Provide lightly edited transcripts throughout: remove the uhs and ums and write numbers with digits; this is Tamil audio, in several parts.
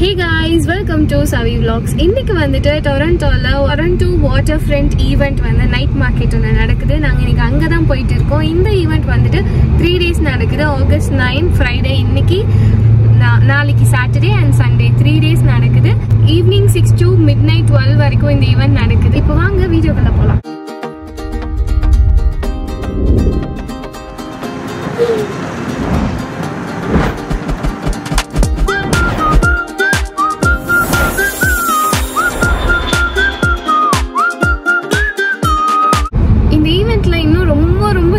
Hey guys, welcome to Savi Vlogs. இன்னைக்கு வந்துட்டு டொரண்டோ வாட்டர்ஃப்ரண்ட் ஈவெண்ட் வந்து நைட் மார்க்கெட் ஒன்று நடக்குது. நாங்கள் இன்னைக்கு அங்கே தான் போயிட்டு இருக்கோம். இந்த ஈவெண்ட் வந்துட்டு 3 days நடக்குது. August 9 ஃப்ரைடே, இன்னைக்கு நாளைக்கு சாட்டர்டே அண்ட் சண்டே 3 days நடக்குது. ஈவினிங் 6 to midnight 12 வரைக்கும் இந்த ஈவெண்ட் நடக்குது. இப்போ வாங்க வீடியோக்குள்ள போகலாம்.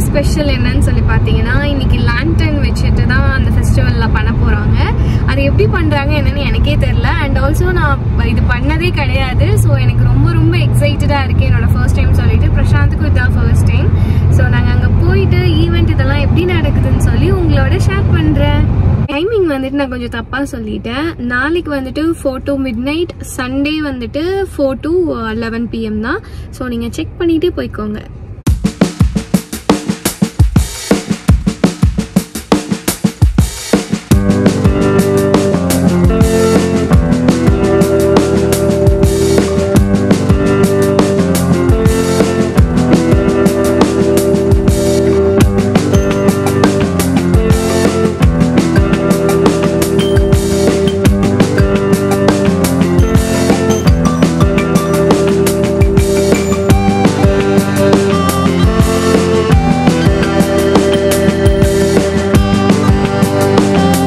ஸ்பெஷல் என்னன்னு சொல்லி பார்த்தீங்கன்னா, இன்னைக்கு லேண்டன் வச்சுட்டு தான் அந்த ஃபெஸ்டிவலில் பண்ண போகிறாங்க. அது எப்படி பண்ணுறாங்க என்னன்னு எனக்கே தெரில. அண்ட் ஆல்சோ நான் இது பண்ணதே கிடையாது. ஸோ எனக்கு ரொம்ப எக்ஸைட்டடாக இருக்குது. என்னோட ஃபர்ஸ்ட் டைம் சொல்லிட்டு பிரசாந்துக்கும் இதுதான் ஃபர்ஸ்ட் டைம். ஸோ நாங்கள் அங்கே போயிட்டு ஈவெண்ட் இதெல்லாம் எப்படி நடக்குதுன்னு சொல்லி உங்களோட ஷேர் பண்ணுறேன். டைமிங் வந்துட்டு நான் கொஞ்சம் தப்பாக சொல்லிட்டேன். நாளைக்கு வந்துட்டு 4 to midnight, சண்டே வந்துட்டு 4 to 11 PM தான். ஸோ நீங்கள் செக் பண்ணிவிட்டு போய்க்கோங்க.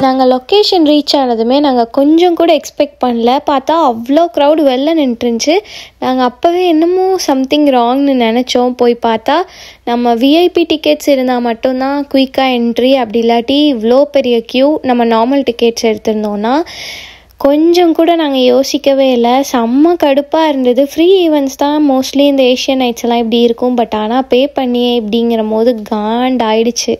நாங்கள் லொக்கேஷன் ரீச் ஆனதுமே நாங்கள் கொஞ்சம் கூட எக்ஸ்பெக்ட் பண்ணல. பார்த்தா அவ்வளோ க்ரௌடு வெளில நின்றுருந்துச்சு. நாங்கள் அப்போவே என்னமோ சம்திங் ராங்னு நினச்சோம். போய் பார்த்தா நம்ம விஐபி டிக்கெட்ஸ் இருந்தால் மட்டும்தான் குயிக்காக என்ட்ரி, அப்படி இல்லாட்டி இவ்வளோ பெரிய க்யூ. நம்ம நார்மல் டிக்கெட்ஸ் எடுத்திருந்தோன்னா கொஞ்சம் கூட நாங்கள் யோசிக்கவே இல்லை. செம்ம கடுப்பாக இருந்தது. ஃப்ரீ ஈவெண்ட்ஸ் தான் மோஸ்ட்லி இந்த ஏஷியன் நைட்ஸ் எல்லாம் இப்படி இருக்கும். பட் ஆனால் பே பண்ணியே இப்படிங்கிற போது காண்டாயிடுச்சு.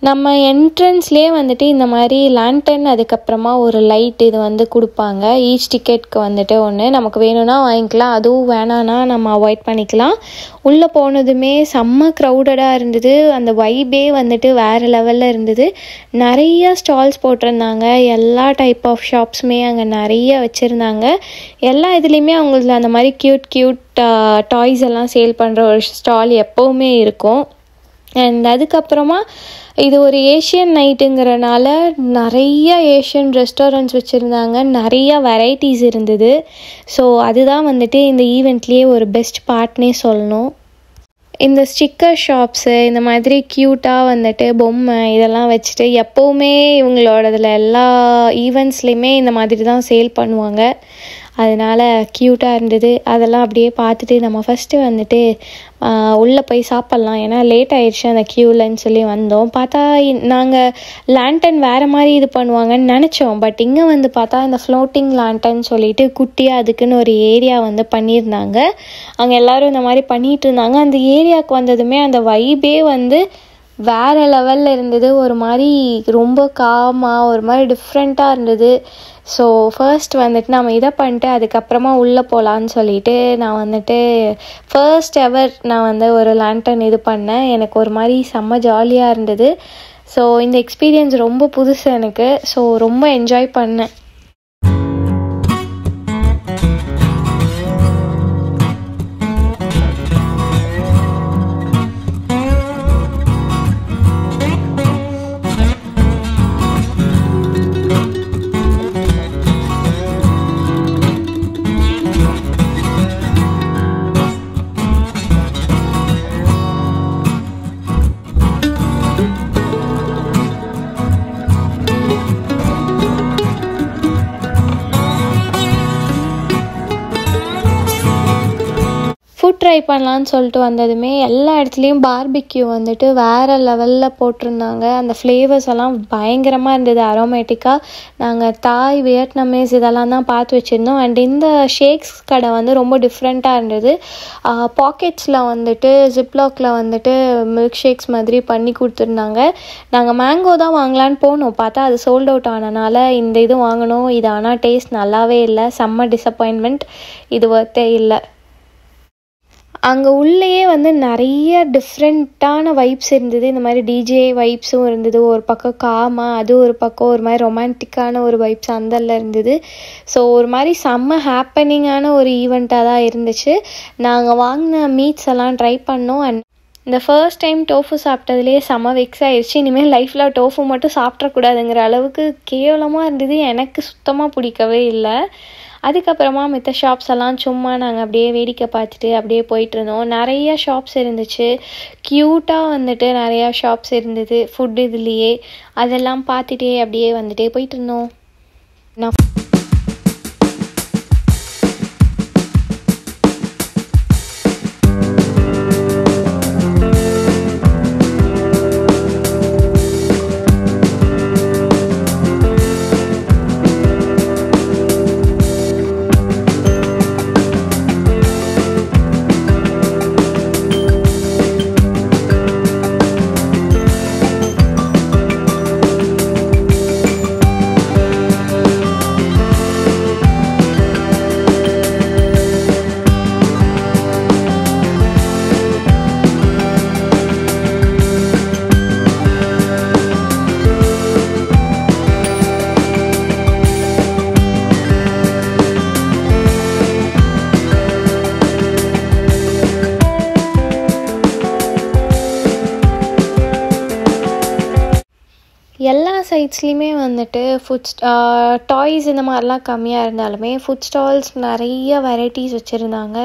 நம்ம என்ட்ரன்ஸ்லேயே வந்துட்டு இந்த மாதிரி லேண்டன், அதுக்கப்புறமா ஒரு லைட் இது வந்து கொடுப்பாங்க. ஈச் டிக்கெட்க்கு வந்துட்டு ஒன்று. நமக்கு வேணும்னா வாங்கிக்கலாம், அதுவும் வேணான்னா நம்ம அவாய்ட் பண்ணிக்கலாம். உள்ளே போனதுமே செம்ம க்ரௌடடாக இருந்தது. அந்த வைபே வந்துட்டு வேறு லெவலில் இருந்தது. நிறைய ஸ்டால்ஸ் போட்டிருந்தாங்க. எல்லா டைப் ஆஃப் ஷாப்ஸுமே அங்கே நிறைய வச்சுருந்தாங்க. எல்லா இதுலேயுமே அவங்களுக்கு அந்த மாதிரி க்யூட் டாய்ஸ் எல்லாம் சேல் பண்ணுற ஒரு ஸ்டால் எப்போவுமே இருக்கும். அண்ட் அதுக்கப்புறமா இது ஒரு ஏஷியன் நைட்டுங்கிறனால நிறைய ஏஷியன் ரெஸ்டாரண்ட்ஸ் வச்சுருந்தாங்க. நிறையா வெரைட்டிஸ் இருந்தது. ஸோ அதுதான் வந்துட்டு இந்த ஈவெண்ட்லேயே ஒரு பெஸ்ட் பார்ட்னே சொல்லணும். இந்த ஸ்டிக்கர் ஷாப்ஸு, இந்த மாதிரி க்யூட்டாக வந்துட்டு பொம்மை இதெல்லாம் வச்சுட்டு எப்போவுமே இவங்களோடதில் எல்லா ஈவெண்ட்ஸ்லேயுமே இந்த மாதிரி தான் சேல் பண்ணுவாங்க. அதனால் க்யூட்டாக இருந்தது. அதெல்லாம் அப்படியே பார்த்துட்டு நம்ம ஃபஸ்ட்டு வந்துட்டு உள்ளே போய் சாப்பிட்லாம், ஏன்னா லேட் ஆயிடுச்சு அந்த க்யூலன்னு சொல்லி வந்தோம். பார்த்தா நாங்கள் லேண்டன் வேறு மாதிரி இது பண்ணுவாங்கன்னு நினச்சோம். பட் இங்கே வந்து பார்த்தா இந்த ஃப்ளோட்டிங் லேண்டன் சொல்லிட்டு குட்டியாக அதுக்குன்னு ஒரு ஏரியா வந்து பண்ணியிருந்தாங்க. அங்கே எல்லோரும் இந்த மாதிரி பண்ணிகிட்டு இருந்தாங்க. அந்த ஏரியாவுக்கு வந்ததுமே அந்த வைபே வந்து வேறு லெவலில் இருந்தது. ஒரு மாதிரி ரொம்ப காமாக ஒரு மாதிரி டிஃப்ரெண்ட்டாக இருந்தது. ஸோ ஃபர்ஸ்ட் வந்துட்டு நம்ம இதை பண்ணிட்டு அதுக்கப்புறமா உள்ளே போகலான்னு சொல்லிட்டு நான் வந்துட்டு ஃபர்ஸ்ட் எவர் நான் வந்து ஒரு லேண்டன் இது பண்ணேன். எனக்கு ஒரு மாதிரி செம்ம ஜாலியாக இருந்தது. ஸோ இந்த எக்ஸ்பீரியன்ஸ் ரொம்ப புதுசு எனக்கு. ஸோ ரொம்ப என்ஜாய் பண்ணேன். ட்ரை பண்ணலான்னு சொல்லிட்டு வந்ததுமே எல்லா இடத்துலையும் பார்பிக்யூ வந்துட்டு வேறு லெவலில் போட்டிருந்தாங்க. அந்த ஃப்ளேவர்ஸ் எல்லாம் பயங்கரமாக இருந்தது, அரோமேட்டிக்காக. நாங்கள் தாய், வியட்நாமீஸ் இதெல்லாம் தான் பார்த்து வச்சுருந்தோம். அண்ட் இந்த ஷேக்ஸ் கடை வந்து ரொம்ப டிஃப்ரெண்ட்டாக இருந்தது. பாக்கெட்ஸில் வந்துட்டு ஜிப்லாக்கில் வந்துட்டு மில்க் ஷேக்ஸ் மாதிரி பண்ணி கொடுத்துருந்தாங்க. நாங்கள் மேங்கோ தான் வாங்கலான்னு போனோம். பார்த்தா அது சோல்ட் அவுட் ஆனனால இந்த இது வாங்கினோம். இது ஆனால் டேஸ்ட் நல்லாவே இல்லை, செம்ம டிசப்பாயின்மெண்ட். இது ஒர்த்தே இல்லை. அங்கே உள்ளேயே வந்து நிறைய டிஃப்ரெண்ட்டான வைப்ஸ் இருந்தது. இந்த மாதிரி டிஜே வைப்ஸும் இருந்தது. ஒரு பக்கம் காமா, அது ஒரு பக்கம் ஒரு மாதிரி ரொமான்டிக்கான ஒரு வைப்ஸ் அந்தல இருந்தது. ஸோ ஒரு மாதிரி செம்ம ஹாப்பனிங்கான ஒரு ஈவெண்ட்டாக தான் இருந்துச்சு. நாங்கள் வாங்கின மீட்ஸ் எல்லாம் ட்ரை பண்ணோம். அண்ட் இந்த ஃபர்ஸ்ட் டைம் டோஃபு சாப்பிட்டதுலேயே செம்ம வெக்ஸ் ஆயிடுச்சு. இனிமேல் லைஃப்பில் டோஃபு மட்டும் சாப்பிட்றக்கூடாதுங்கிற அளவுக்கு கேவலமாக இருந்தது. எனக்கு சுத்தமாக பிடிக்கவே இல்லை. அதுக்கப்புறமா மித்த ஷாப்ஸ் எல்லாம் சும்மா நாங்கள் அப்படியே வேடிக்கை பார்த்துட்டு அப்படியே போயிட்டுருந்தோம். நிறையா ஷாப்ஸ் இருந்துச்சு. க்யூட்டாக வந்துட்டு நிறையா ஷாப்ஸ் இருந்தது ஃபுட் இதுலேயே. அதெல்லாம் பார்த்துட்டே அப்படியே வந்துட்டே போயிட்டுருந்தோம். நான் எல்லா சைட்ஸ்லேயுமே வந்துட்டு டாய்ஸ் இந்த மாதிரிலாம் கம்மியாக இருந்தாலுமே ஃபுட் ஸ்டால்ஸ் நிறைய வெரைட்டிஸ் வச்சுருந்தாங்க.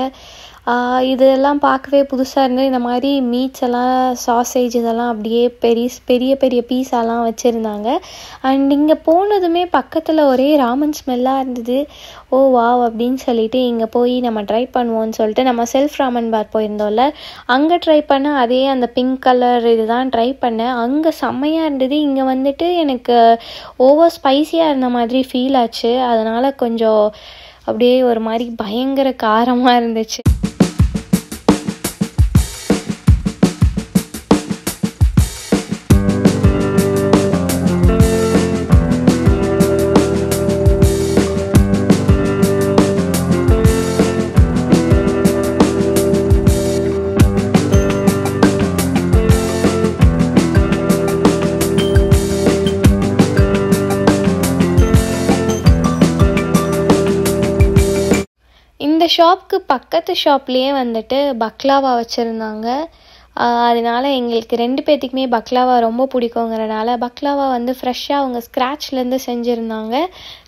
இதெல்லாம் பார்க்கவே புதுசாக இருந்தது. இந்த மாதிரி மீட்ஸ் எல்லாம் சாசேஜ் இதெல்லாம் அப்படியே பெரிய பெரிய பீஸாலாம் வச்சுருந்தாங்க. அண்ட் இங்கே போனதுமே பக்கத்தில் ஒரே ராமன் ஸ்மெல்லாக இருந்தது. ஓ வாவ் அப்படின்னு சொல்லிட்டு இங்கே போய் நம்ம ட்ரை பண்ணுவோம்னு சொல்லிட்டு நம்ம செல்ஃப் ராமன் பார் போயிருந்தோம்ல, அங்கே ட்ரை பண்ண அதே அந்த பிங்க் கலர் இதுதான் ட்ரை பண்ணேன். அங்கே செம்மையாக இருந்தது. இங்கே வந்துட்டு எனக்கு ஓவர் ஸ்பைஸியாக இருந்த மாதிரி ஃபீல் ஆச்சு. அதனால் கொஞ்சம் அப்படியே ஒரு மாதிரி பயங்கர காரமாக இருந்துச்சு. இந்த ஷாப்புக்கு பக்கத்து ஷாப்லேயே வந்துட்டு பக்லாவா வச்சுருந்தாங்க. அதனால் எங்களுக்கு 2 பேர்த்துக்குமே பக்லாவா ரொம்ப பிடிக்குங்கிறனால பக்லாவா வந்து ஃப்ரெஷ்ஷாக அவங்க ஸ்க்ராட்ச்லேருந்து செஞ்சுருந்தாங்க.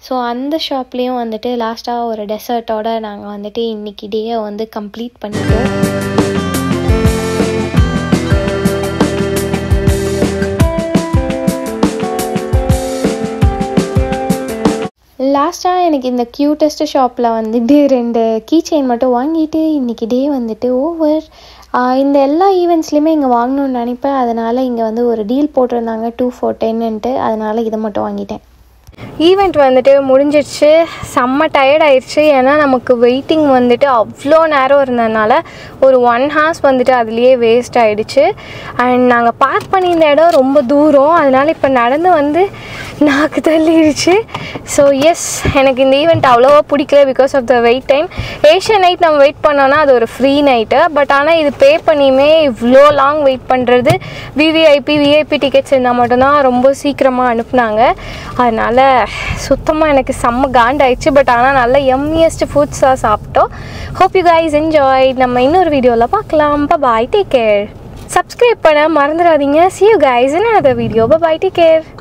ஸோ அந்த ஷாப்லேயும் வந்துட்டு லாஸ்ட்டாக ஒரு டெசர்ட்டோடு நாங்கள் வந்துட்டு இன்றைக்கி டேயை வந்து கம்ப்ளீட் பண்ணிட்டோம். லாஸ்ட்டாக எனக்கு இந்த க்யூட்டஸ்ட் ஷாப்பில் வந்துட்டு 2 கீ செயின் மட்டும் வாங்கிட்டு இன்றைக்கி டே வந்துட்டு ஓவர். இந்த எல்லா ஈவெண்ட்ஸ்லேயுமே இங்கே வாங்கணுன்னு நினைப்பேன். அதனால் இங்கே வந்து ஒரு டீல் போட்டிருந்தாங்க 2 for 10ன்ட்டு. அதனால் இதை மட்டும் வாங்கிட்டேன். ஈவெண்ட் வந்துட்டு முடிஞ்சிடுச்சு. செம்ம டயர்ட் ஆயிடுச்சு. ஏன்னா நமக்கு வெயிட்டிங் வந்துட்டு அவ்வளோ நேரம் இருந்ததுனால ஒரு 1 hours வந்துட்டு அதுலேயே வேஸ்ட் ஆகிடுச்சு. அண்ட் நாங்கள் பார்க் பண்ணியிருந்த இடம் ரொம்ப தூரம். அதனால் இப்போ நடந்து வந்து நாக்கு தள்ளிடுச்சு. ஸோ எஸ், எனக்கு இந்த ஈவெண்ட் அவ்வளோவா பிடிக்கல because of the wait time. Asian night நம்ம வெயிட் பண்ணோன்னா அது ஒரு ஃப்ரீ நைட்டு. பட் ஆனால் இது பே பண்ணியுமே இவ்வளோ லாங் வெயிட் பண்ணுறது. விஐபி டிக்கெட்ஸ் இருந்தால் மட்டும்தான் ரொம்ப சீக்கிரமாக அனுப்புனாங்க. அதனால் சுத்தமாக எனக்கு செம்ம காண்டாயிடுச்சு. பட் ஆனால் நல்ல எம்மியஸ்ட் ஃபுட்ஸாக சாப்பிட்டோம். Hope you guys enjoy. நம்ம இன்னொரு வீடியோவில் பார்க்கலாம். பாய், டேக் கேர். சப்ஸ்கிரைப் பண்ண மறந்துடாதீங்க. See you guys in another video. Bye, take care.